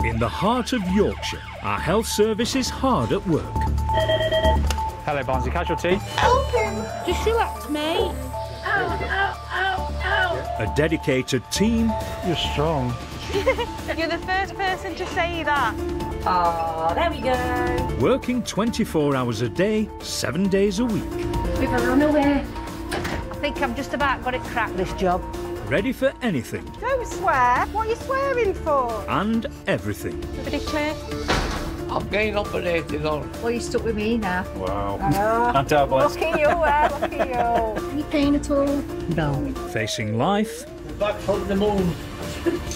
In the heart of Yorkshire, our health service is hard at work. Hello, Barnsley Casualty. Help him! Just relax, mate. Ow, ow, ow, ow. A dedicated team. You're strong. You're the first person to say that. Oh, there we go. Working 24 hours a day, 7 days a week. We've run away. I think I've just about got it cracked, this job. Ready for anything. Don't swear. What are you swearing for? And everything. Pretty clear. I'm getting operated on. Well, you're stuck with me now. Wow. I know. Not that blessed. Look at you, look at you. Any pain at all? No. Facing life Back from the moon.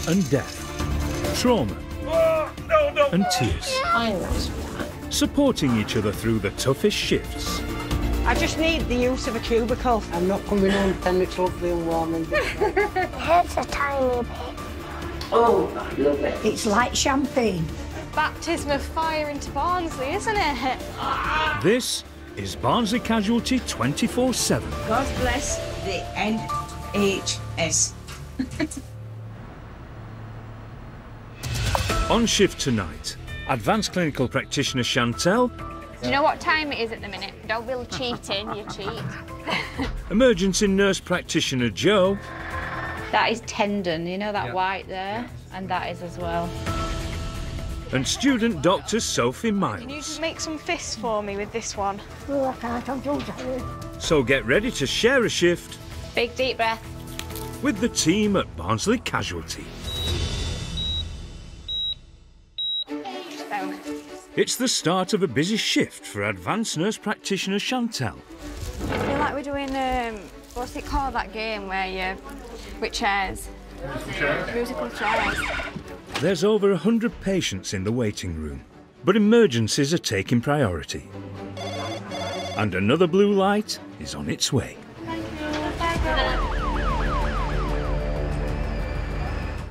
and death. Trauma and tears. Supporting each other through the toughest shifts. I just need the use of a cubicle. I'm not coming home then it's lovely and warm and It hurts a tiny bit. oh, I love it. It's like champagne. Baptism of fire into Barnsley, isn't it? This is Barnsley Casualty 24/7. God bless the NHS. On shift tonight, Advanced Clinical Practitioner Chantel, Do you know what time it is at the minute? Don't be cheating, you cheat. Emergency Nurse Practitioner Joe, That is tendon, you know that white there? And that is as well. and Student Doctor Sophie Can you Miles. just make some fists for me with this one? Oh, I can't. I'm so tired. So get ready to share a shift Big deep breath. with the team at Barnsley Casualty. Down. It's the start of a busy shift for Advanced Nurse Practitioner Chantel. I feel like we're doing, what's it called, that game where you, with chairs? Musical chairs. There's over 100 patients in the waiting room, but emergencies are taking priority. And another blue light is on its way.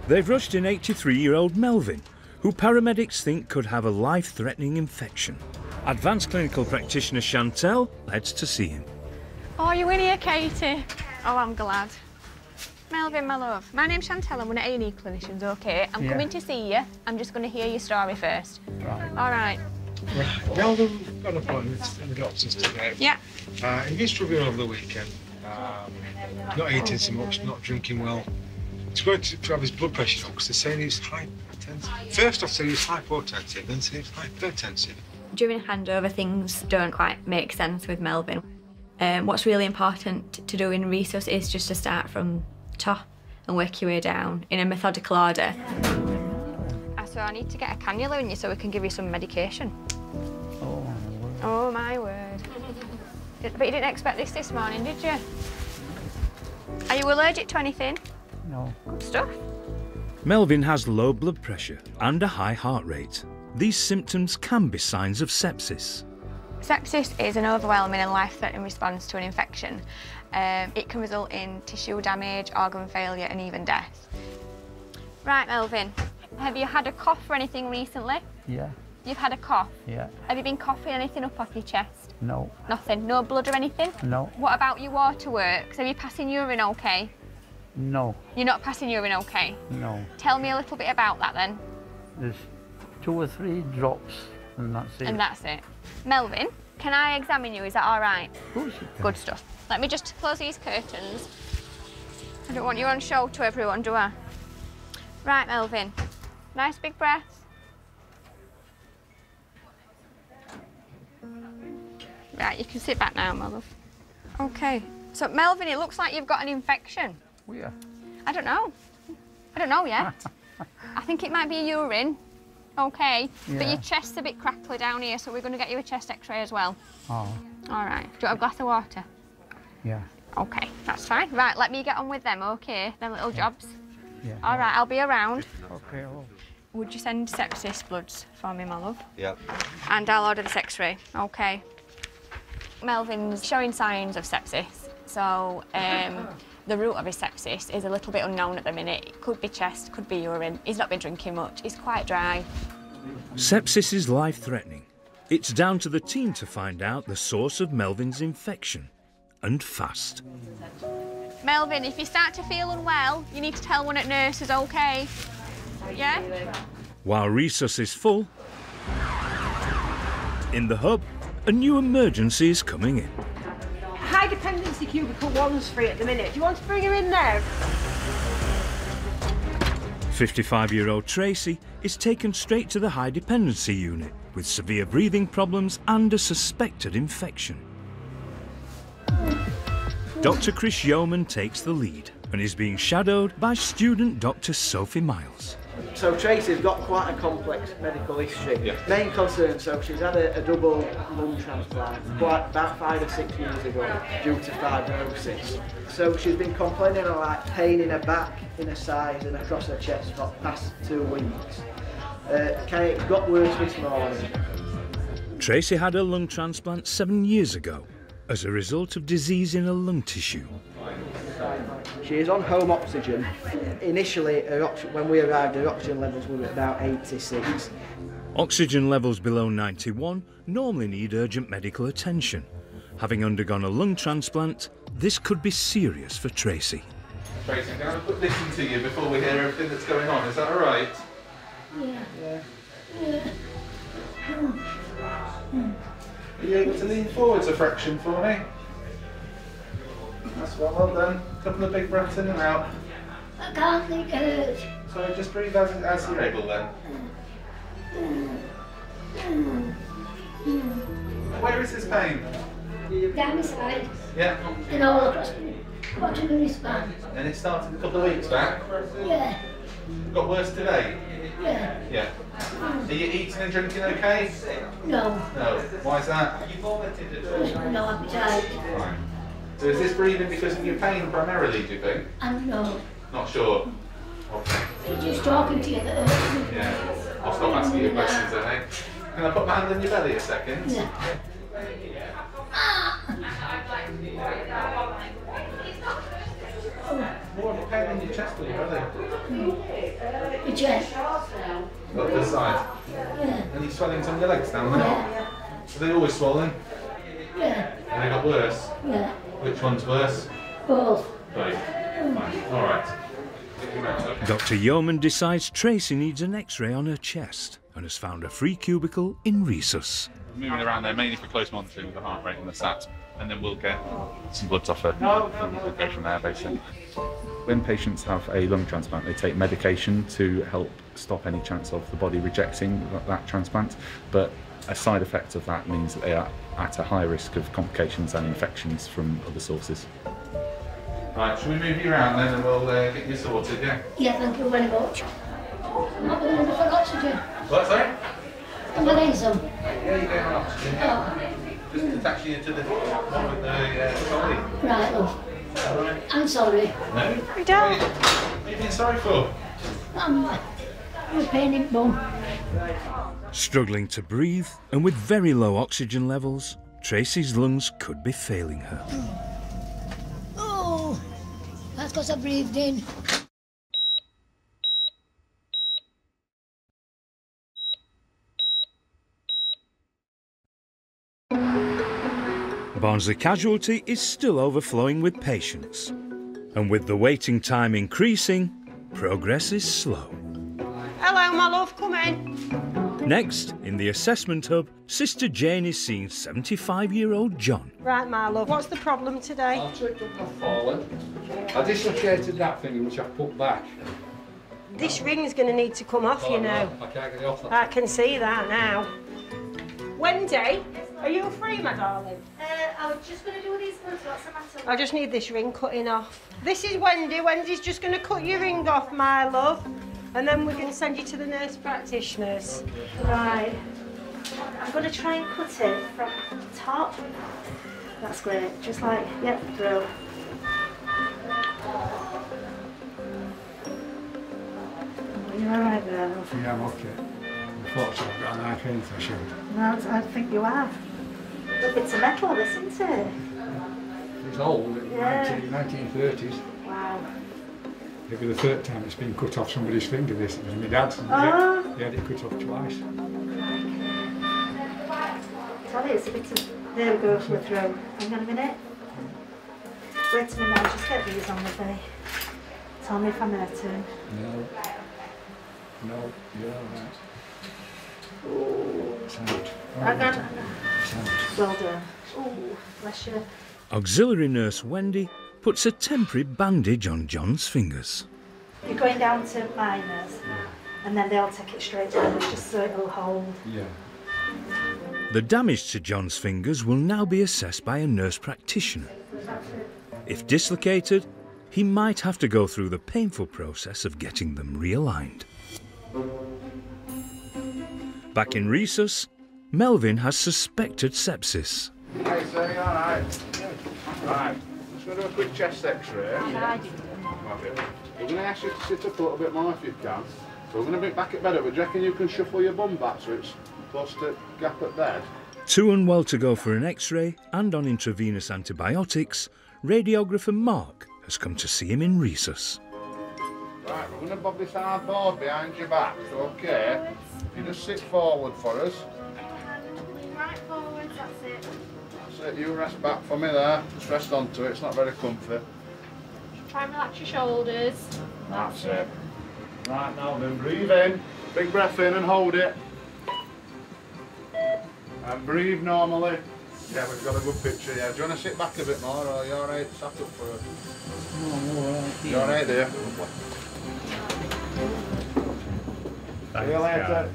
They've rushed in 83-year-old Melvin, who paramedics think could have a life-threatening infection. Advanced Clinical Practitioner Chantel heads to see him. Oh, you in here, Katie? Oh, I'm glad. Melvin, my love. My name's Chantel, I'm one of A&E clinicians, OK? I'm coming to see you. I'm just going to hear your story first. Right. All right. Melvin's got an appointment in the doctor's today. Yeah. He been struggling over the weekend. Not eating so much, not drinking well. He's going to have his blood pressure up because they're saying he's hypertensive. First off, said he's hypotensive, then said he's hypertensive. During handover, things don't quite make sense with Melvin. What's really important to do in resus is just to start from top and work your way down in a methodical order. So I need to get a cannula in you so we can give you some medication. Oh, my word. Oh, my word. But you didn't expect this morning, did you? Are you allergic to anything? No. Good stuff. Melvin has low blood pressure and a high heart rate. These symptoms can be signs of sepsis. Sepsis is an overwhelming and life-threatening response to an infection. It can result in tissue damage, organ failure and even death. Right, Melvin, have you had a cough or anything recently? Yeah. You've had a cough? Yeah. Have you been coughing anything up off your chest? No. Nothing? No blood or anything? No. What about your waterworks? Are you passing urine okay? No. You're not passing urine okay? No. Tell me a little bit about that then. There's 2 or 3 drops and that's it. And that's it. Melvin, can I examine you? Is that all right? Of course you can. Good stuff. Let me just close these curtains. I don't want you on show to everyone, do I? Right, Melvin. Nice big breath. Right, you can sit back now, my love. Okay. So, Melvin, it looks like you've got an infection. Where? I don't know. I don't know yet. I think it might be urine. Okay. But Yeah. your chest's a bit crackly down here, so we're going to get you a chest x-ray as well. Oh, All right. Do you want a glass of water? yeah. Okay, that's fine. Right, let me get on with them, okay? Them little jobs. Yeah. All right, I'll be around. Okay. Oh. Would you send sepsis bloods for me, my love? Yeah. And I'll order this x-ray. Okay. Melvin's showing signs of sepsis. So, the root of his sepsis is a little bit unknown at the minute. It could be chest, could be urine. He's not been drinking much. He's quite dry. Sepsis is life-threatening. It's down to the team to find out the source of Melvin's infection, and fast. Melvin, if you start to feel unwell, you need to tell one at nurses, okay? Yeah? While resus is full, in the hub, a new emergency is coming in. High dependency cubicle 1's free at the minute. Do you want to bring her in there? 55-year-old Tracy is taken straight to the high dependency unit with severe breathing problems and a suspected infection. Dr. Chris Yeoman takes the lead and is being shadowed by student Dr. Sophie Miles. So Tracy's got quite a complex medical history. Yeah. Main concern, so she's had a double lung transplant about 5 or 6 years ago due to fibrosis. So she's been complaining of like pain in her back, in her sides and across her chest for the past 2 weeks. It got worse this morning. Tracy had a lung transplant 7 years ago as a result of disease in her lung tissue. She is on home oxygen. Initially, when we arrived, her oxygen levels were at about 86. Oxygen levels below 91 normally need urgent medical attention. Having undergone a lung transplant, this could be serious for Tracy. Tracy, I'm going to listen to you before we hear everything that's going on. Is that all right? Yeah. Are you able to lean forwards a fraction for me? That's well done. A couple of big breaths in and out. I can't think of it. So just breathe as you're able then. Where is this pain? Down my side. Yeah. And all across the bottom of my spine. And it started a couple of weeks back? Yeah. Got worse today? Yeah. Yeah. Are you eating and drinking okay? No. No. Why is that? No appetite. Right. So is this breathing because of your pain primarily, do you think? No. Not sure. Okay. It's just talking to you that hurts me. Yeah. I'll stop asking you questions then, eh? Can I put my hand on your belly a second? Yeah. More of a pain in your chest, are they? Your chest. Look this side. Yeah. Any swellings on your legs down there? Yeah. Are they always swollen? Yeah. And they got worse? Yeah. Which one's worse? Both. Both. Fine. All right. Dr. Yeoman decides Tracy needs an X-ray on her chest and has found a free cubicle in resus. Moving around there mainly for close monitoring with the heart rate and the sat, and then we'll get some bloods off her and we'll go from there basically. When patients have a lung transplant, they take medication to help stop any chance of the body rejecting that transplant, but a side effect of that means that they are at a high risk of complications and infections from other sources. Right, shall we move you around then and we'll get you sorted, yeah? Yeah, thank you very much. I'm not going for oxygen. What, sorry? I'm going to some. Yeah, you're getting on oxygen, yeah. Just attaching you to the one with the trolley. Right, love. All right. I'm sorry. No? We don't. What are you being sorry for? I'm a pain in the bum. Struggling to breathe and with very low oxygen levels, Tracy's lungs could be failing her. Oh, that's because I breathed in. Barnsley Casualty is still overflowing with patients, and with the waiting time increasing, progress is slow. Hello, my love, come in. Next, in the assessment hub, Sister Jane is seeing 75-year-old John. Right, my love, what's the problem today? I've tripped up my fallen. I dislocated that finger which I put back. This ring's going to need to come off, you know. I can't get it off. I can see that now. Wendy, are you free, my darling? I was just going to do these ones. What's the matter? I just need this ring cutting off. This is Wendy. Wendy's just going to cut your ring off, my love. And then we're going to send you to the nurse practitioners. Right. I'm going to try and cut it from the top. That's great. Just like, yep, through. You're all right there, love? Yeah, I'm okay. Unfortunately, I've got a knife in threshold. No, I think you have. Look, it's a metal, this, isn't it? It's old, Yeah. 1930s. Wow. It'll be the third time it's been cut off somebody's finger, this. It was my dad's. Oh. He had it cut off twice. Sorry, it's a bit of... There we go, we're through. Hang on a minute. Wait a minute, I'll just get these on with me. Tell me if I'm hurting. No. No, you're all right. Well done. Oh, bless you. Auxiliary nurse Wendy puts a temporary bandage on John's fingers. You're going down to minors, and then they'll take it straight down, just so it'll hold. Yeah. The damage to John's fingers will now be assessed by a nurse practitioner. If dislocated, he might have to go through the painful process of getting them realigned. Back in Rhesus, Melvin has suspected sepsis. Hey, sir, you all right? Right, just going to do a quick chest x-ray. We're going to ask you to sit up a little bit more if you can. So we're going to be back at bed, but do you reckon you can shuffle your bum back so it's close to gap at bed? Too unwell to go for an x-ray and on intravenous antibiotics, radiographer Mark has come to see him in Rhesus. Right, we're going to bob this hard board behind your back, okay? If you just sit forward for us. Right forwards, that's it. That's it, you rest back for me there. Just rest onto it, it's not very comfy. Try and relax your shoulders. That's it. Right, now then, breathe in. Big breath in and hold it. And breathe normally. Yeah, we've got a good picture, yeah. Do you want to sit back a bit more, or are you alright? Sat up for us. No, I'm alright. You alright, dear? Thanks, See you later.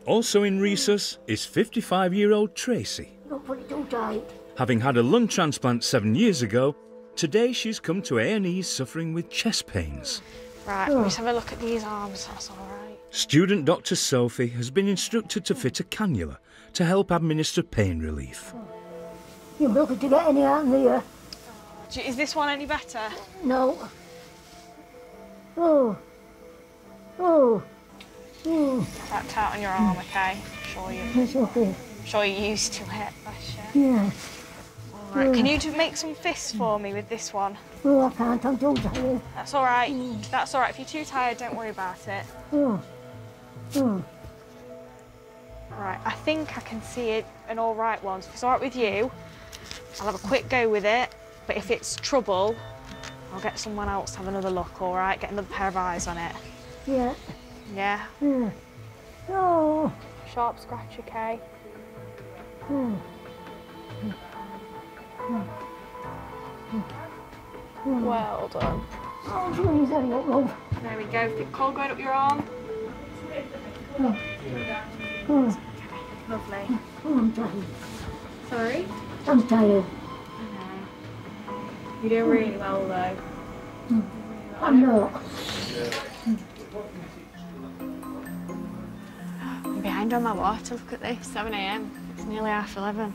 Also in Rhesus is 55-year-old Tracy. Don't put it too tight. Having had a lung transplant 7 years ago, today she's come to A&E suffering with chest pains. Right, let's have a look at these arms, that's all right. Student Dr. Sophie has been instructed to fit a cannula to help administer pain relief. You're lucky to get any out in here. Is this one any better? No. Oh. Oh. Oh. That tight on your arm, okay? It's okay. I'm sure you're used to it, bless you. Yeah. All right, can you make some fists for me with this one? Oh, I can't. I'm too tired. That's all right. That's all right. If you're too tired, don't worry about it. Oh. Oh. Right, I think I can see an all right one. So if it's all right with you, I'll have a quick go with it. But if it's trouble, I'll get someone else to have another look, all right? Get another pair of eyes on it. Yeah. Yeah? Yeah. Oh. Sharp scratch, okay? Oh. Well done. Oh, please, hurry up, love. There we go. Thick cold going up your arm. Oh. Oh. Lovely. Oh, I'm tired. Sorry? I'm tired. You're doing really well, though. I'm not. I'm behind on my water. Look at this, 7 AM. It's nearly 11:30.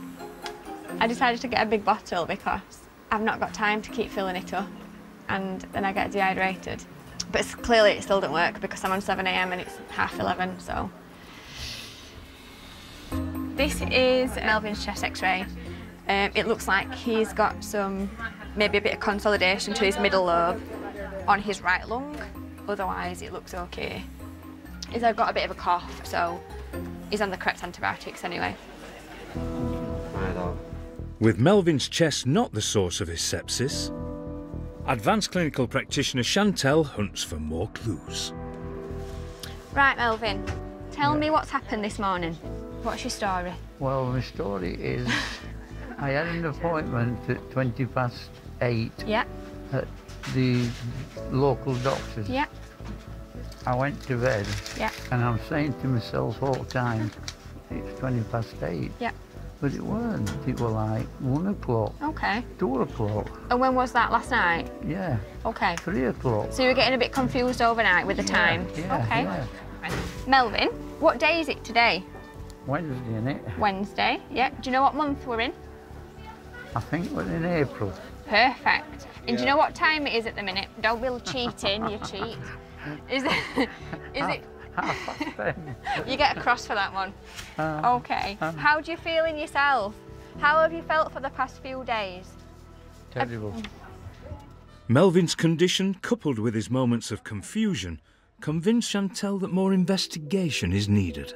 I decided to get a big bottle because I've not got time to keep filling it up and then I get dehydrated. But clearly it still doesn't work because I'm on 7 AM and it's 11:30, so. This is Melvin's chest x-ray. It looks like he's got maybe a bit of consolidation to his middle lobe on his right lung. Otherwise it looks okay. He's got a bit of a cough, so he's on the correct antibiotics anyway. With Melvin's chest not the source of his sepsis, advanced clinical practitioner Chantel hunts for more clues. Right, Melvin, tell me what's happened this morning. What's your story? Well, my story is I had an appointment at 8:20 Yeah. at the local doctor's. Yeah. I went to bed. Yeah. And I'm saying to myself all the time, it's 8:20. Yeah. But it weren't. It was like 1 o'clock. Okay. 2 o'clock. And when was that, last night? Yeah. Okay. 3 o'clock. So you were getting a bit confused overnight with the time? Yeah, okay. yeah. Right. Melvin, what day is it today? Wednesday, innit? Wednesday, yeah. Do you know what month we're in? I think we're in April. Perfect. And do you know what time it is at the minute? Don't be cheating, you cheat. Is it? You get a cross for that one. Okay. How do you feel in yourself? How have you felt for the past few days? Terrible. Melvin's condition, coupled with his moments of confusion, convinced Chantel that more investigation is needed.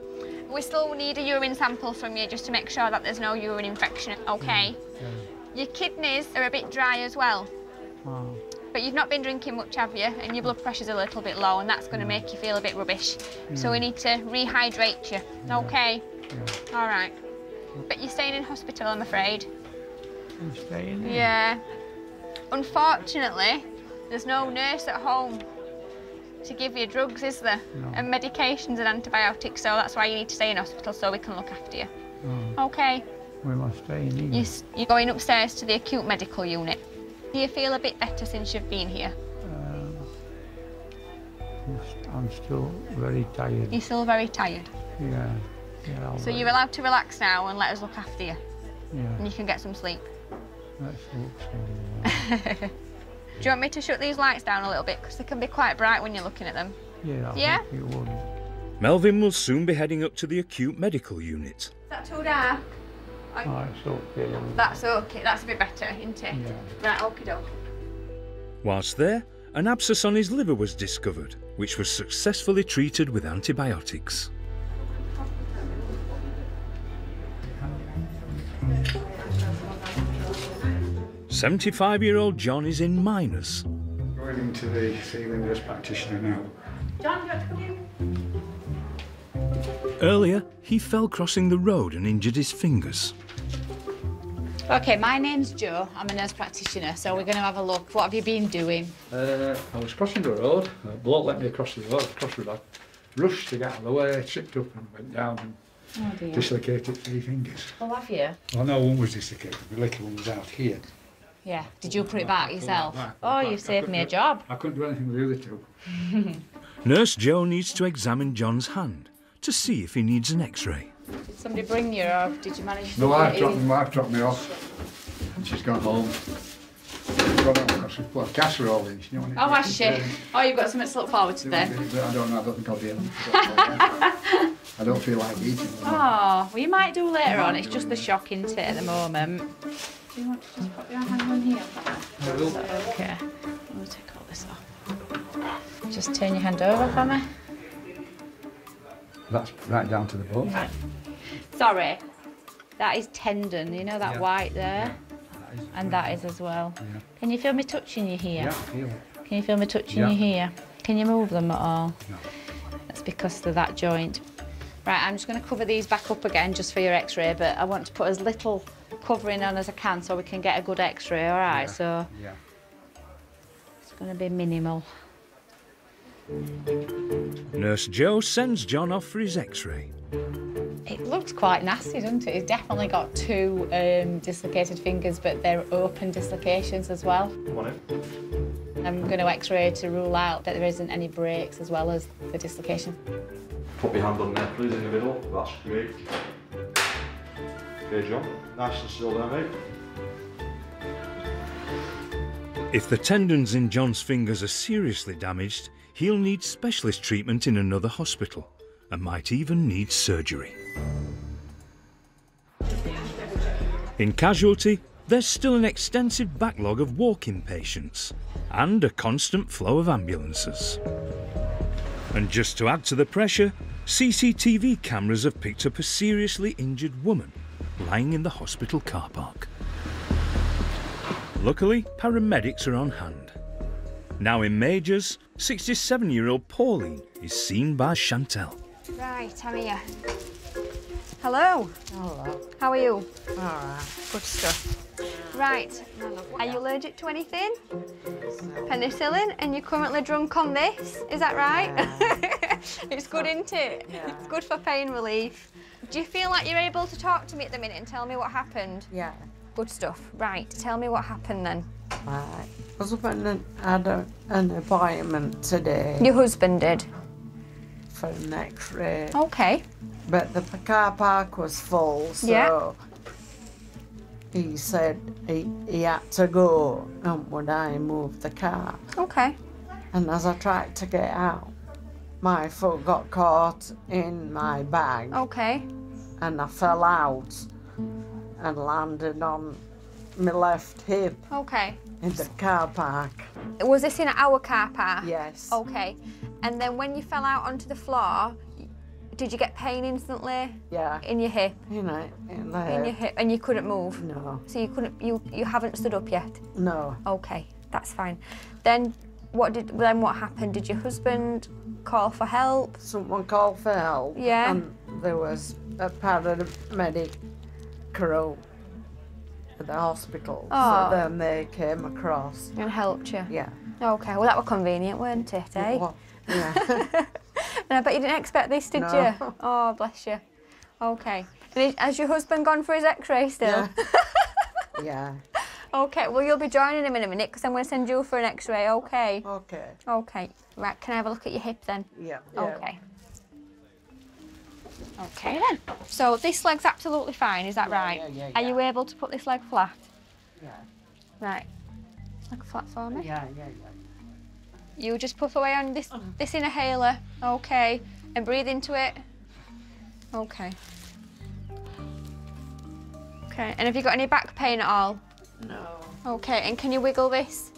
We still need a urine sample from you just to make sure that there's no urine infection, okay? Your kidneys are a bit dry as well. Oh. But you've not been drinking much, have you? And your blood pressure's a little bit low, and that's going to make you feel a bit rubbish. So we need to rehydrate you, okay? All right. But you're staying in hospital, I'm afraid. I'm staying in? Yeah. Unfortunately, there's no nurse at home to give you drugs, is there? No. And medications and antibiotics, so that's why you need to stay in hospital so we can look after you. Oh. Okay. We must stay in. You're going upstairs to the acute medical unit. Do you feel a bit better since you've been here? I'm still very tired. You're still very tired? Yeah. So you're allowed to relax now and let us look after you? Yeah. And you can get some sleep? Let's hope so. Do you want me to shut these lights down a little bit? Because they can be quite bright when you're looking at them. Yeah, Yeah? I think you would. Melvin will soon be heading up to the acute medical unit. Is that too dark? Oh, it's okay. That's okay, that's a bit better, isn't it? Yeah. Right, okie doke. Whilst there, an abscess on his liver was discovered, which was successfully treated with antibiotics. "75-year-old John is in minors. Going into the ceiling nurse practitioner now. John, do you want to come in? Earlier, he fell crossing the road and injured his fingers. Okay, my name's Jo. I'm a nurse practitioner, so we're going to have a look. What have you been doing? I was crossing the road. A bloke let me across the road. I rushed to get out of the way, tripped up and went down and dislocated 3 fingers. Oh, have you? Well, no, one was dislocated. The little one was out here. Yeah. Did you put it back yourself? Back. Oh, you saved me a job. I couldn't do anything with the other 2. Nurse Jo needs to examine John's hand to see if he needs an X-ray. Did somebody bring you, or did you manage to My get in? wife dropped me off. And she's gone home. She's gone home because she's put a casserole in. You know, Oh, has she? Oh, you've got something to look forward to then. I don't know. I don't think I'll be able to. I don't feel like eating. Oh, well, you might do later on. It's just the shock, isn't it, at the moment? Do you want to just put your hand on here? I will. Okay. We'll take all this off. Just turn your hand over for me. That's right down to the bone. Right. Sorry. That is tendon. You know that white there? And that is as well. Yeah. Can you feel me touching you here? Yeah, I feel it. Can you feel me touching you here? Can you move them at all? No. That's because of that joint. Right, I'm just going to cover these back up again just for your X-ray, but I want to put as little covering on as I can so we can get a good X-ray, all right? So it's going to be minimal. Nurse Jo sends John off for his X-ray. It looks quite nasty, doesn't it? He's definitely got 2 dislocated fingers, but they're open dislocations as well. Come on in. I'm going to X-ray to rule out that there isn't any breaks as well as the dislocation. Put your hand on there, please, in the middle. That's great. Okay, John. Nice and still there, mate. If the tendons in John's fingers are seriously damaged, he'll need specialist treatment in another hospital and might even need surgery. In Casualty, there's still an extensive backlog of walk-in patients and a constant flow of ambulances. And just to add to the pressure, CCTV cameras have picked up a seriously injured woman lying in the hospital car park. Luckily, paramedics are on hand. Now in Majors, 67-year-old Pauline is seen by Chantel. Right, I'm here. Hello. Hello. How are you? All right. Good stuff. Right, are you allergic to anything? Penicillin, and you're currently drunk on this, is that right? Yeah. It's good, isn't it? Yeah. It's good for pain relief. Do you feel like you're able to talk to me at the minute and tell me what happened? Yeah. Good stuff. Right, tell me what happened then. Right. Husband had an appointment today. Your husband did? For an X-ray. Okay. But the car park was full, so he said he had to go and would I move the car. Okay. And as I tried to get out, my foot got caught in my bag. Okay. And I fell out and landed on my left hip. Okay. In the car park. Was this in our car park? Yes. Okay. And then when you fell out onto the floor, did you get pain instantly? Yeah. In your hip? In the hip. In your hip, and you couldn't move? No. So you couldn't, you haven't stood up yet? No. Okay. That's fine. Then what happened? Did your husband call for help? Someone called for help. Yeah. And there was a paramedic crew at the hospital. Oh. So then they came across. And helped you? Yeah. Okay, well that was convenient, weren't it, eh? Well, yeah. And I bet you didn't expect this, did No. you? Oh, bless you. Okay. And has your husband gone for his x-ray still? Yeah. Yeah. Okay, well you'll be joining him in a minute because I'm going to send you for an x-ray, okay? Okay. Okay. Right, can I have a look at your hip then? Yeah. Okay. Okay then. So this leg's absolutely fine, is that right? Yeah. Are you able to put this leg flat? Yeah. Right. Leg flat for me? Yeah. You just puff away on this inhaler, okay, and breathe into it. Okay. Okay, and have you got any back pain at all? No. Okay, and can you wiggle these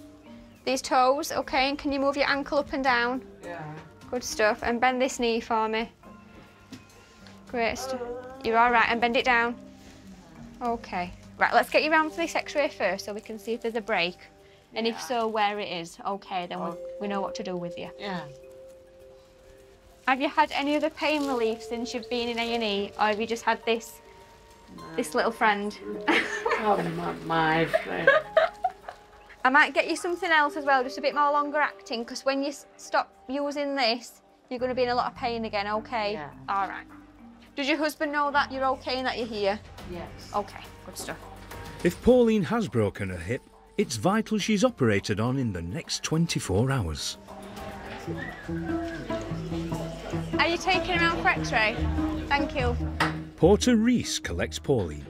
toes, okay, and can you move your ankle up and down? Yeah. Good stuff, and bend this knee for me. Great stuff. You're all right, and bend it down. Okay. Right, let's get you round for this x-ray first so we can see if there's a break. And if so, where it is. Okay, then we know what to do with you. Yeah. Have you had any other pain relief since you've been in A&E, or have you just had this little friend? Oh, my friend. I might get you something else as well, just a bit more longer acting, because when you stop using this, you're going to be in a lot of pain again, okay? Yeah. All right. Does your husband know that you're okay and that you're here? Yes. Okay, good stuff. If Pauline has broken her hip, it's vital she's operated on in the next 24 hours. Are you taking him out for x-ray? Thank you. Porter Reese collects Pauline.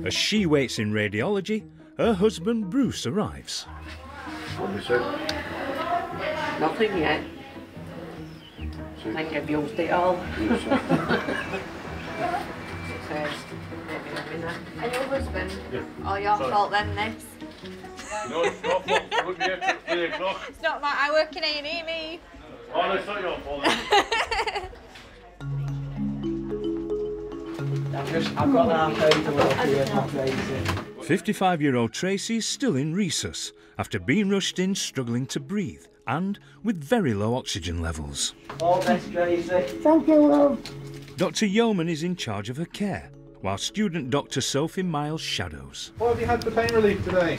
As she waits in radiology, her husband Bruce arrives. What is it? Nothing yet. I think I've used it all. And your husband? Yeah. Oh, your fault then, this. No, it's not fault. I wouldn't be here till 3 o'clock. It's not my... I work in A&E, me. Oh, no, it's not your fault. I've got that paper work here, not Tracy. 55-year-old Tracy is still in resus after being rushed in struggling to breathe and with very low oxygen levels. All best, Tracy. Thank you, love. Dr. Yeoman is in charge of her care, while student Dr. Sophie Miles shadows. What have you had for pain relief today?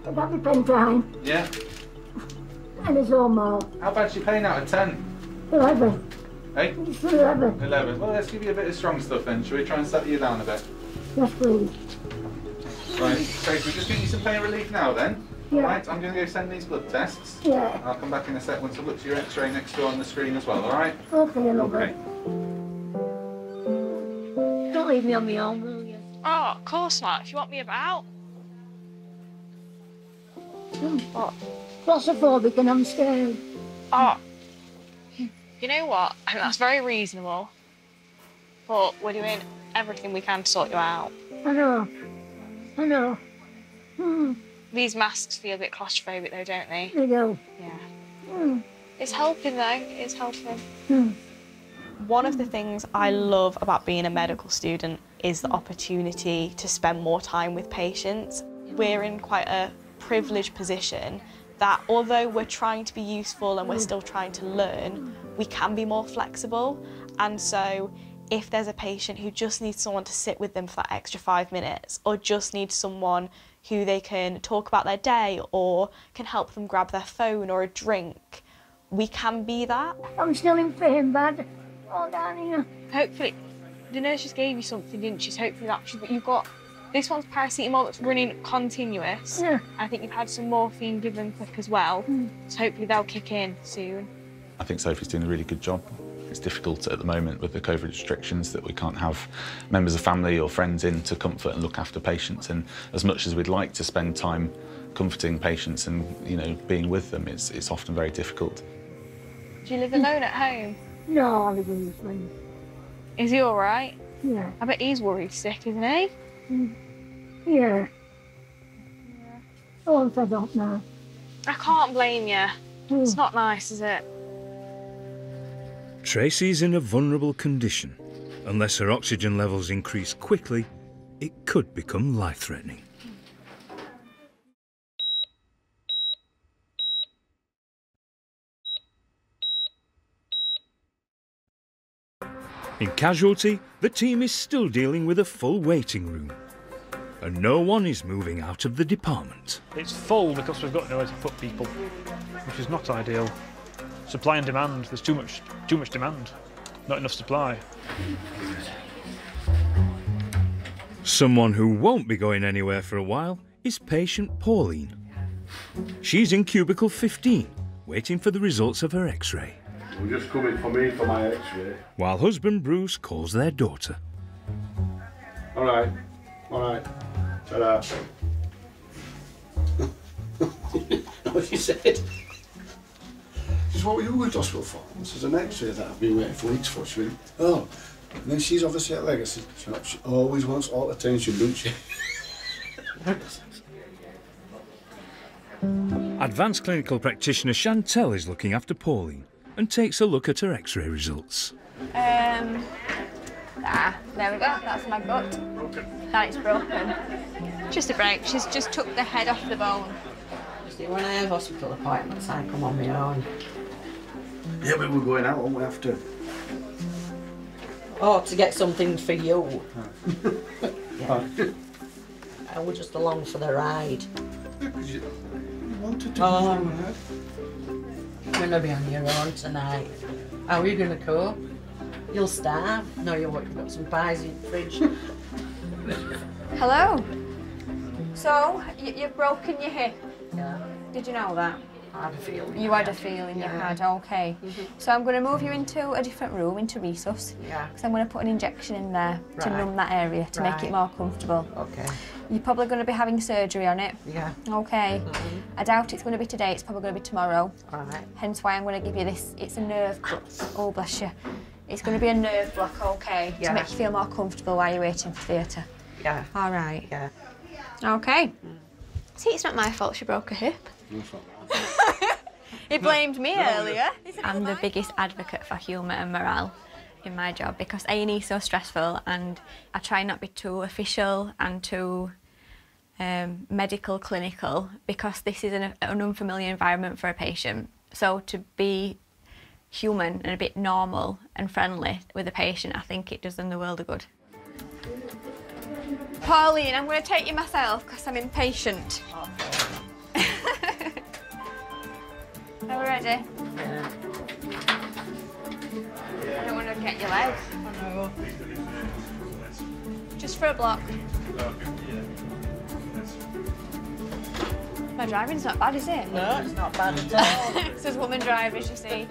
I've got the pen time. Yeah. And it's all more. How bad's your pain out of 10? 11. Hey? It's 11. 11. Well, let's give you a bit of strong stuff then. Shall we try and settle you down a bit? Yes, please. Right, so we just give you some pain relief now then. Yeah. Right, I'm going to go send these blood tests. Yeah. I'll come back in a sec once I've looked at your x-ray next door on the screen as well, alright? Okay, love Okay. it. Don't leave me on my own, will you? Oh, of course not. If you want me about. What? Claustrophobic and I'm scared. Oh, you know what? I mean, that's very reasonable. But we're doing everything we can to sort you out. I know. I know. These masks feel a bit claustrophobic though, don't they? They do. Yeah. It's helping though. It's helping. One of the things I love about being a medical student is the opportunity to spend more time with patients. We're in quite a privileged position that although we're trying to be useful and we're still trying to learn, we can be more flexible. And so if there's a patient who just needs someone to sit with them for that extra 5 minutes, or just needs someone who they can talk about their day or can help them grab their phone or a drink, we can be that. I'm still in pain, bad. Oh, down here. Hopefully, the nurse just gave you something, didn't she? So hopefully but you've got, this one's paracetamol that's running continuous. Yeah. I think you've had some morphine given quick as well. So hopefully they'll kick in soon. I think Sophie's doing a really good job. It's difficult at the moment with the COVID restrictions that we can't have members of family or friends in to comfort and look after patients, and as much as we'd like to spend time comforting patients and, you know, being with them, it's often very difficult. Do you live alone at home? No, I live with my friend. Is he all right? Yeah. I bet he's worried sick, isn't he? Yeah. Oh, I'm fed up now. I can't blame you. It's not nice, is it? Tracy's in a vulnerable condition. Unless her oxygen levels increase quickly, it could become life-threatening. In Casualty, the team is still dealing with a full waiting room. And no one is moving out of the department. It's full because we've got nowhere to put people, which is not ideal. Supply and demand, there's too much demand, not enough supply. Someone who won't be going anywhere for a while is patient Pauline. She's in cubicle 15, waiting for the results of her x-ray. We're just coming for me for my x-ray. While husband Bruce calls their daughter. All right. Ta-da. What she said. She said, what were you going to hospital for? This is an x-ray that I've been waiting for weeks for. She went, oh. And then she's obviously at Legacy. She always wants all attention, doesn't she? Advanced clinical practitioner Chantel is looking after Pauline and takes a look at her x-ray results. There we go, that's my gut. That is broken. Just a break, she's just took the head off the bone. See, when I have hospital appointments, I come on my own. Yeah, but we're going out, won't we, after? Oh, to get something for you. Yeah. I was just along for the ride. You wanted to. Oh, you're going to be on your own tonight. How are you going to cope? You'll starve. No, you won't. You've got some pies in the fridge. Hello. So, you've broken your hip? Yeah. Did you know that? I had a feeling. You had a feeling you had, okay. So I'm going to move you into a different room, into resus. Yeah. Because I'm going to put an injection in there to Right. numb that area, to make it more comfortable. Okay. You're probably going to be having surgery on it. Yeah. Okay. I doubt it's going to be today, it's probably going to be tomorrow. Alright. Hence why I'm going to give you this. It's a nerve block. Oh, bless you. It's going to be a nerve block, okay, Yeah. to make you feel more comfortable while you're waiting for theatre. Yeah. All right. Yeah. Okay. See, it's not my fault she broke her hip. He blamed me earlier. I'm the biggest advocate for humour and morale in my job because A&E is so stressful and I try not to be too official and too medical, clinical because this is an unfamiliar environment for a patient. So to be human and a bit normal and friendly with a patient, I think it does them the world of good. Pauline, I'm going to take you myself because I'm impatient. Are we ready? Yeah. I don't want to get your legs. Oh, no. Just for a block. My driving's not bad, is it? No, it's not bad at all. This is woman drivers, you see.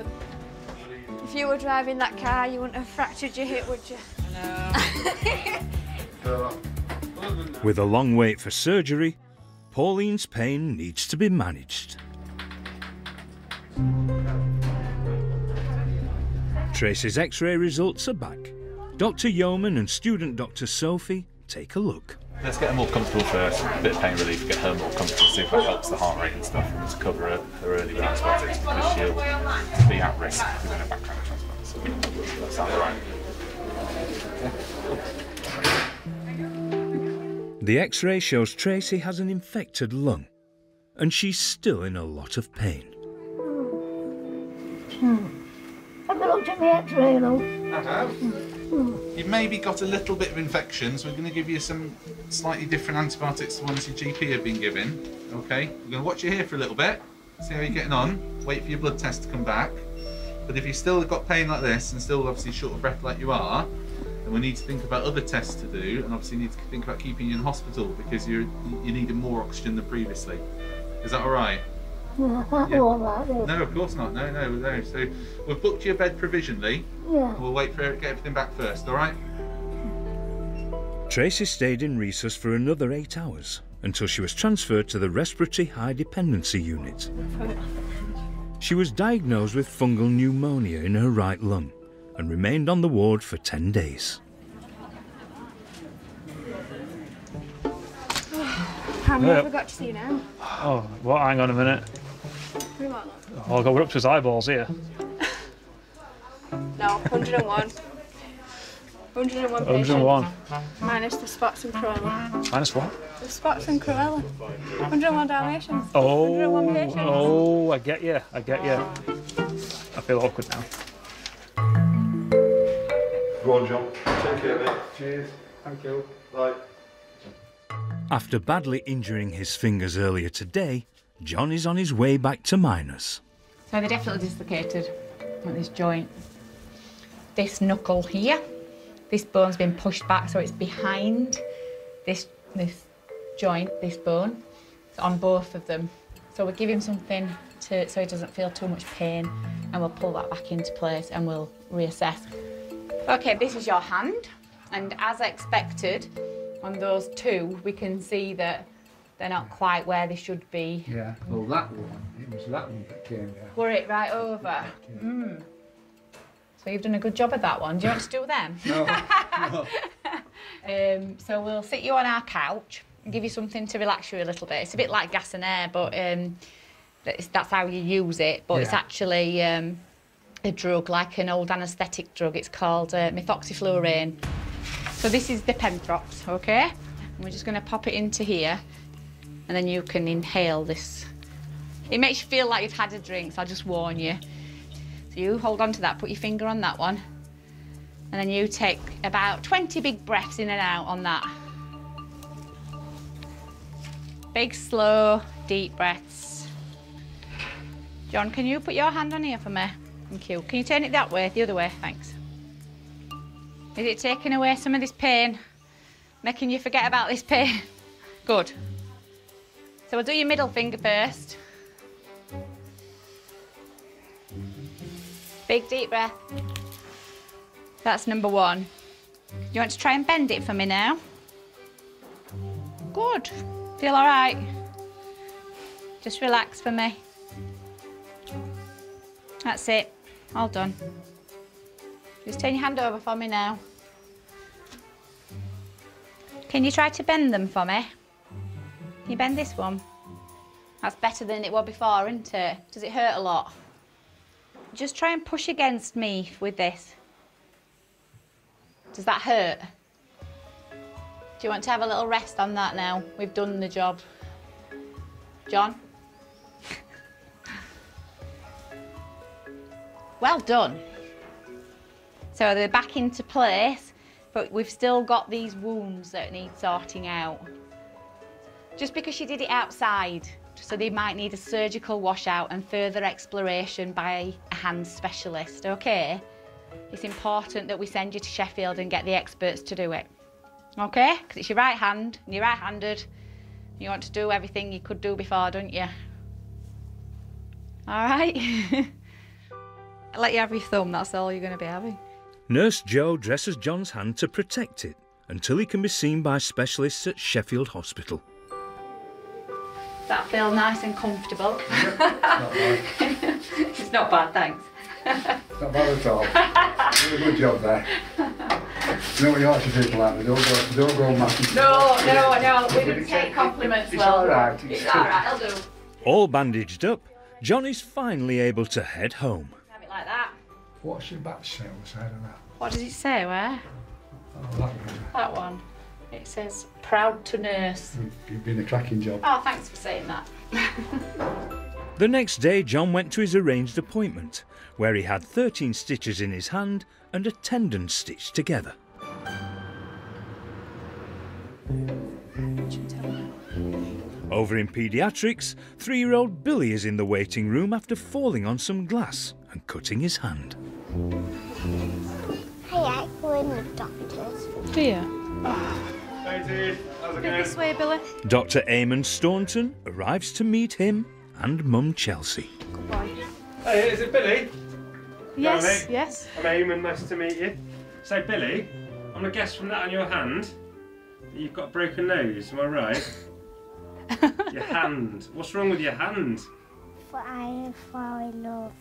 If you were driving that car, you wouldn't have fractured your hip, would you? No. With a long wait for surgery, Pauline's pain needs to be managed. Tracy's x-ray results are back. Dr. Yeoman and student Dr. Sophie take a look. Let's get her more comfortable first, a bit of pain relief, get her more comfortable, see if that helps the heart rate and stuff, and to cover her early with antibiotics because she'll be at risk within a background transplant. So that sounds right. The x-ray shows Tracy has an infected lung, and she's still in a lot of pain. Have you looked at the x-ray, love? I have. You've maybe got a little bit of infection, so we're going to give you some slightly different antibiotics to ones your GP have been given. Okay, we're going to watch you here for a little bit, see how you're getting on, wait for your blood test to come back. But if you've still got pain like this and still obviously short of breath like you are, then we need to think about other tests to do, and obviously need to think about keeping you in hospital because you needed more oxygen than previously. Is that all right? Yeah, I can't go on like this. No, of course not. No. So we've booked you a bed provisionally. Yeah. We'll wait for her to get everything back first, all right? Tracy stayed in resus for another 8 hours until she was transferred to the respiratory high dependency unit. She was diagnosed with fungal pneumonia in her right lung and remained on the ward for 10 days. How many have we got to see now? Oh, well, hang on a minute. What? Oh, God, we're up to his eyeballs here. No, 101. 101 patients. 101. Minus the spots and Cruella. Minus what? The spots and Cruella. 101 Dalmatians. Oh, 101 patients. oh, I get you. I feel awkward now. Go on, John. Take care, mate. Cheers. Thank you. Bye. After badly injuring his fingers earlier today, John is on his way back to Miners. So they're definitely dislocated at this joint. This knuckle here, this bone's been pushed back so it's behind this joint, this bone. It's on both of them. So we'll give him something so he doesn't feel too much pain, and we'll pull that back into place and we'll reassess. Okay, this is your hand, and as expected, on those two, we can see that they're not quite where they should be. Yeah, well that one, it was that one that came down. Were it right over? Mm. So you've done a good job of that one. Do you want to do them? No. No. So we'll sit you on our couch and give you something to relax you a little bit. It's a bit like gas and air, but that's how you use it. But it's actually a drug, like an old anaesthetic drug. It's called methoxyfluorine. So this is the Penthrox, okay? And we're just going to pop it into here, and then you can inhale this. It makes you feel like you've had a drink, so I'll just warn you. So you hold on to that, put your finger on that one, and then you take about 20 big breaths in and out on that. Big, slow, deep breaths. John, can you put your hand on here for me? Thank you. Can you turn it that way, the other way? Thanks. Is it taking away some of this pain? Making you forget about this pain? Good. So we'll do your middle finger first. Big deep breath. That's number one. You want to try and bend it for me now? Good. Feel all right? Just relax for me. That's it. All done. Just turn your hand over for me now. Can you try to bend them for me? Can you bend this one? That's better than it was before, isn't it? Does it hurt a lot? Just try and push against me with this. Does that hurt? Do you want to have a little rest on that now? We've done the job. John? Well done. So they're back into place, but we've still got these wounds that need sorting out. Just because you did it outside, so they might need a surgical washout and further exploration by a hand specialist, okay? It's important that we send you to Sheffield and get the experts to do it, okay? Because it's your right hand, and you're right-handed. You want to do everything you could do before, don't you? All right? I'll let you have your thumb, that's all you're going to be having. Nurse Jo dresses John's hand to protect it until he can be seen by specialists at Sheffield Hospital. Does that feel nice and comfortable? Not bad. It's not bad, thanks. Not bad at all. You did a good job there. You know what you like to people like me, don't go massive. No, we don't take compliments well. It's all right. It's all right, I'll do. All bandaged up, John is finally able to head home. Have it like that. What's your batch say on the side of that? What does it say, where? Oh, that one. That one. It says, proud to nurse. You've been a cracking job. Oh, thanks for saying that. The next day, John went to his arranged appointment, where he had 13 stitches in his hand and a tendon stitched together. Over in paediatrics, 3-year-old Billy is in the waiting room after falling on some glass and cutting his hand. Hey, I go in the doctor's. Do you? Hey, Dee. How's it going? This way, Billy. Dr. Eamon Staunton arrives to meet him and Mum Chelsea. Good boy. Hey, is it Billy? Yes, Hello, mate. yes. I'm Eamon, nice to meet you. So, Billy, I'm going to guess from that on your hand that you've got a broken nose, am I right? Your hand. What's wrong with your hand? I'm falling over.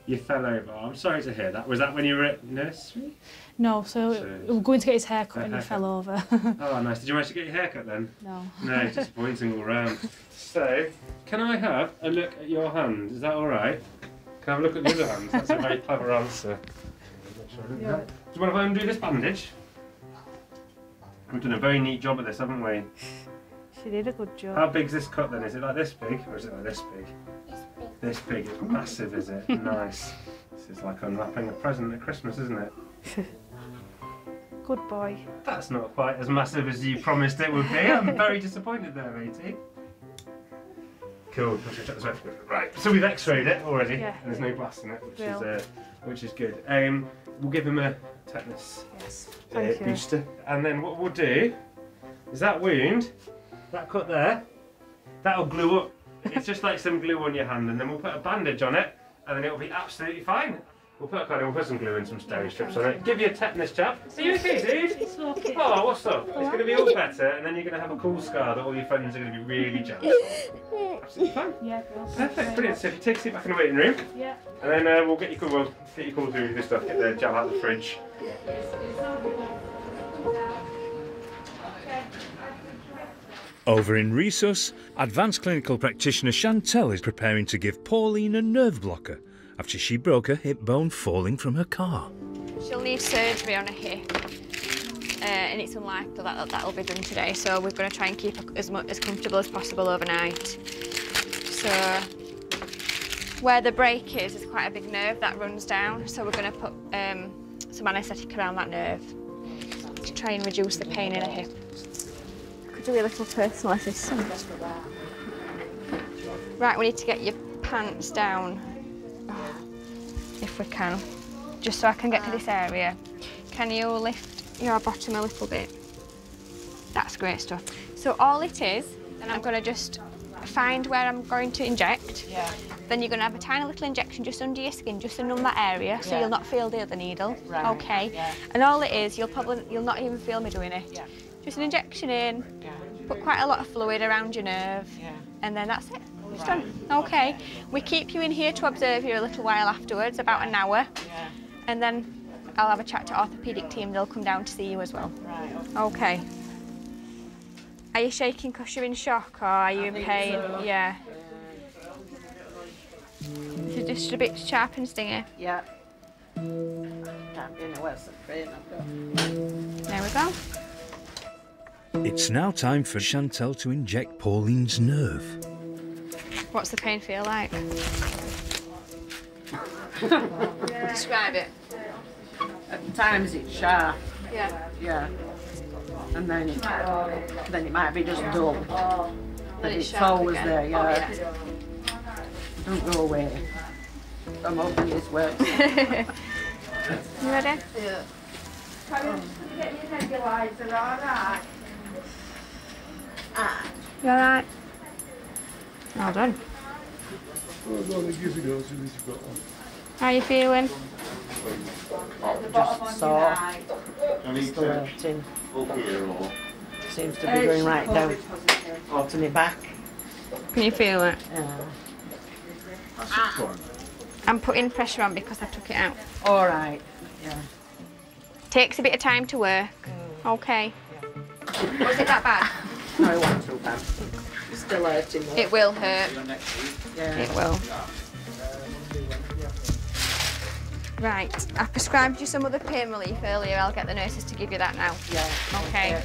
You fell over. I'm sorry to hear that. Was that when you were at nursery? No, so we were going to get his hair cut and he fell over. Oh, nice. Did you manage to get your hair cut then? No. No, disappointing all round. So, can I have a look at your hand? Is that all right? Can I have a look at the other hand? That's a very clever answer. Do you mind if I undo this bandage? We've done a very neat job of this, haven't we? She did a good job. How big's this cut then? Is it like this big or is it like this big? This big. It's massive, is it? Nice. This is like unwrapping a present at Christmas, isn't it? Good boy. That's not quite as massive as you promised it would be. I'm very disappointed there, matey. Cool. Right, so we've x-rayed it already, and there's no blast in it, which is good. We'll give him a tetanus booster, and then what we'll do is that wound, that cut there, that'll glue up. It's just like some glue on your hand, and then we'll put a bandage on it, and then it'll be absolutely fine. We'll put some glue and some steri strips on it. Give you a tetanus jab. Are you okay, dude? It's okay. Oh, what's up? It's going to be all better, and then you're going to have a cool scar that all your friends are going to be really jealous of. Absolutely fine. Yeah, perfect, brilliant. So if you take a seat back in the waiting room, and then we'll get you cool through this stuff. Get the jab out of the fridge. Over in Resus, advanced clinical practitioner Chantel is preparing to give Pauline a nerve blocker after she broke her hip bone falling from her car. She'll need surgery on her hip, and it's unlikely that that'll be done today, so we're going to try and keep her as comfortable as possible overnight. So where the break is quite a big nerve that runs down, so we're going to put some anaesthetic around that nerve to try and reduce the pain in her hip. Could do a little personal assistance. Right, we need to get your pants down, if we can, just so I can get to this area. Can you lift your bottom a little bit? That's great stuff. So all it is, and I'm going to just find where I'm going to inject. Yeah. Then you're going to have a tiny little injection just under your skin, just to numb that area, so you'll not feel the other needle. Right. Okay. Yeah. And all it is, you'll not even feel me doing it. Yeah. Just an injection in. Yeah. Put quite a lot of fluid around your nerve. Yeah. And then that's it. It's done. Okay. We keep you in here to observe you a little while afterwards, about an hour. Yeah. And then I'll have a chat to orthopaedic team. They'll come down to see you as well. Right. Okay. Are you shaking because you're in shock, or are you in pain? So. Yeah. Is it just a bit sharp and stingy? Yeah. Can't be any worse than pain I've got. There we go. It's now time for Chantel to inject Pauline's nerve. What's the pain feel like? Describe it. At times it's sharp. Yeah. Yeah. And then it might be just dull. But it's sharp always again. there, yeah. Don't go away. I'm hoping this works. You ready? Yeah. Get your nebulizer, alright? You alright? Well done. How are you feeling? Just sore. Still hurting. Seems to be going right down to my back. Can you feel it? Yeah. I'm putting pressure on because I took it out. All right. Yeah. Takes a bit of time to work. Okay. Was it that bad? No, it wasn't too bad. It's still hurting though. It will hurt. Yeah. It will. Right, I prescribed you some other pain relief earlier. I'll get the nurses to give you that now. Yeah. Okay.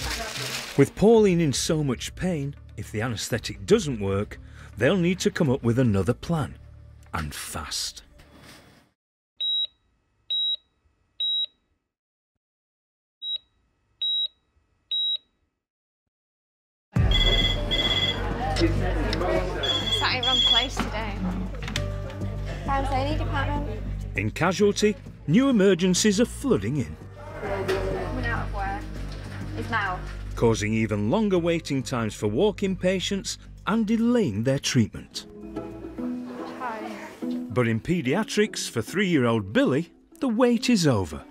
With Pauline in so much pain, if the anaesthetic doesn't work, they'll need to come up with another plan. And fast. Sat in wrong place today. Times any department. In Casualty, new emergencies are flooding in, Coming out of work. His mouth. causing even longer waiting times for walk-in patients and delaying their treatment. Hi. But in paediatrics, for 3-year-old Billy, the wait is over.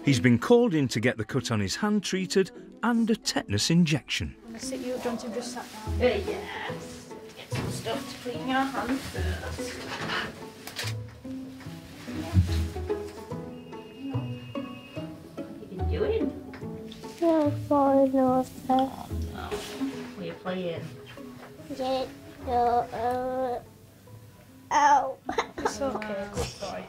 He's been called in to get the cut on his hand treated and a tetanus injection. Sit you, don't you just sat down? Yes. Get some stuff to clean your hands first. What are you doing? I'm falling off there. Oh no. What are you playing? Ow. It's okay, good boy.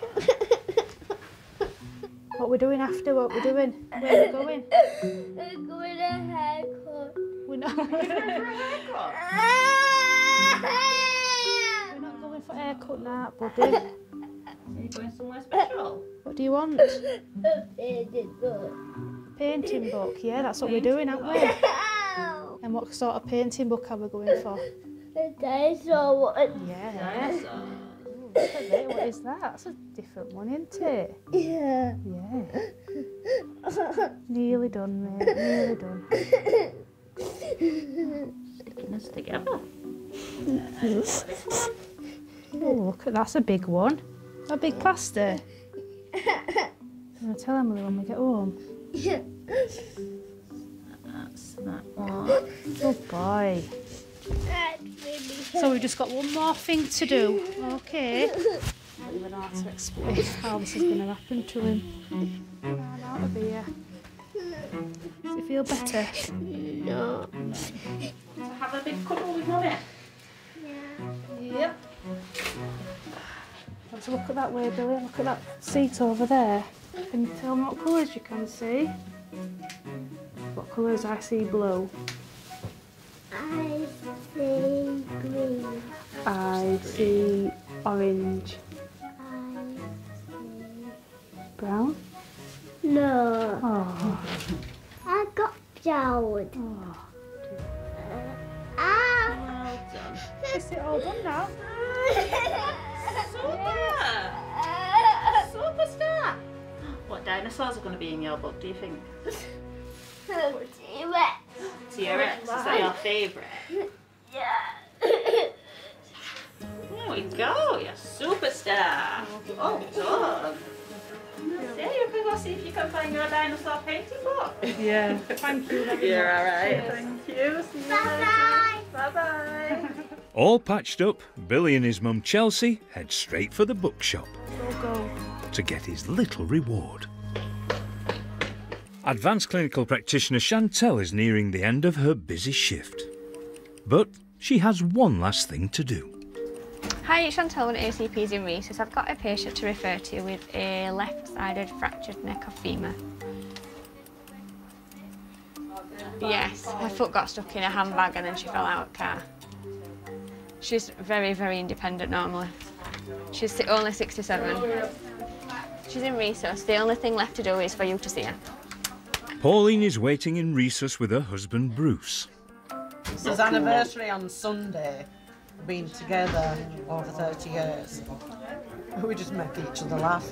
What we're doing after, what we're doing? Where are we going? We're going to a haircut. We're not You're going for a haircut? We're not going for a haircut now, buddy. Are you going somewhere special? What do you want? A baby book. Painting book, yeah, that's what we're doing, aren't we? And what sort of painting book are we going for? A dinosaur one. Yeah. Ooh, look at that. What is that? That's a different one, isn't it? Yeah. Yeah. Nearly done, mate. Nearly done. Sticking us together. Oh, look at that's a big one. A big plaster. I'm going to tell Emily when we get home. That's that one. Good boy. So we've just got one more thing to do. Okay. I don't even know how to explain how this is going to happen to him. Get out of here. Does it feel better? No. To have a big cuddle with Mummy? Yep. Let's look at that way, Billy. Look at that seat over there. Can you tell me what colours you can see? What colours? I see blue. I see green. I see orange. I see brown. No. Oh. I got brown. Oh. Well done. Is it all done now? Superstar! What dinosaurs are going to be in your book, do you think? T-Rex. T-Rex, is that your favourite? Yeah. There we go, you're a superstar. Oh, good. Yeah, you can go see if you can find your dinosaur painting book. Yeah, thank you very much. You're alright, thank you. See you later. Bye-bye. All patched up, Billy and his mum Chelsea head straight for the bookshop Go. to get his little reward. Advanced clinical practitioner Chantel is nearing the end of her busy shift. But she has one last thing to do. Hi, it's Chantel with ACPs in Resus. I've got a patient to refer to with a left-sided fractured neck of femur. Yes, her foot got stuck in a handbag and then she fell out of the car. She's very, very independent normally. She's only 67. She's in Resus. The only thing left to do is for you to see her. Pauline is waiting in Resus with her husband Bruce. It's his anniversary on Sunday. We've been together over 30 years. We just make each other laugh.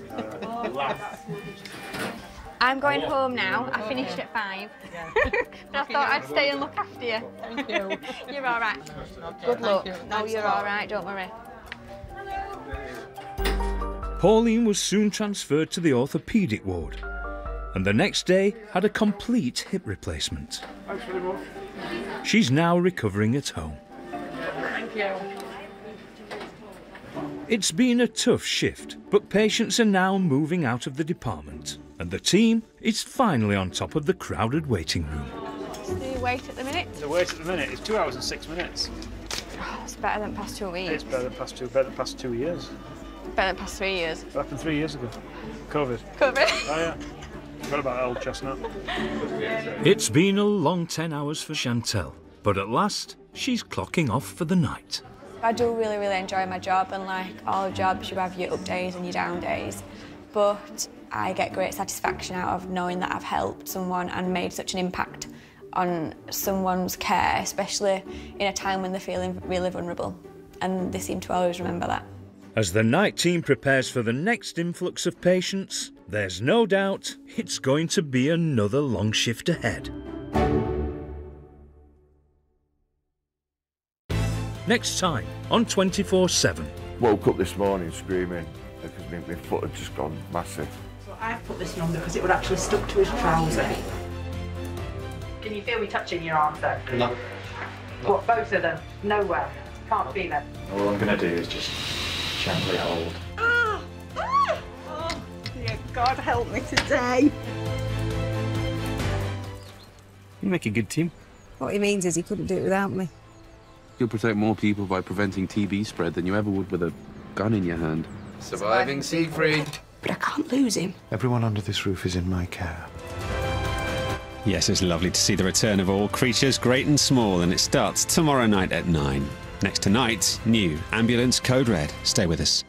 I'm going home now. I finished at 5. But I thought I'd stay and look after you. Thank you. You're all right. Okay, Good luck. thank you. No, Thanks you're a lot. all right. Don't worry. Pauline was soon transferred to the orthopaedic ward, and the next day had a complete hip replacement. Thanks very much. She's now recovering at home. Thank you. It's been a tough shift, but patients are now moving out of the department, and the team is finally on top of the crowded waiting room. What's the wait at the minute? The wait at the minute is 2 hours and 6 minutes. Oh, it's better than past 2 weeks. It's better than past 2 years. Better than past 3 years. That happened 3 years ago. COVID. COVID? Oh yeah. Forgot about old chestnut. It's been a long 10 hours for Chantel, but at last she's clocking off for the night. I do really, really enjoy my job, and like all jobs, you have your up days and your down days. But I get great satisfaction out of knowing that I've helped someone and made such an impact on someone's care, especially in a time when they're feeling really vulnerable. And they seem to always remember that. As the night team prepares for the next influx of patients, there's no doubt it's going to be another long shift ahead. Next time on 24/7. Woke up this morning screaming because my foot had just gone massive. So I've put this on because it would actually stuck to his trouser. Can you feel me touching your arms though? No. What, both of them? Nowhere. Can't feel them. All I'm going to do is just gently hold. Ah! Ah! Oh, dear God, help me today. You make a good team. What he means is he couldn't do it without me. You'll protect more people by preventing TB spread than you ever would with a gun in your hand. Surviving Siegfried. But I can't lose him. Everyone under this roof is in my care. Yes, it's lovely to see the return of All Creatures Great and Small, and it starts tomorrow night at 9. Next tonight, new Ambulance Code Red. Stay with us.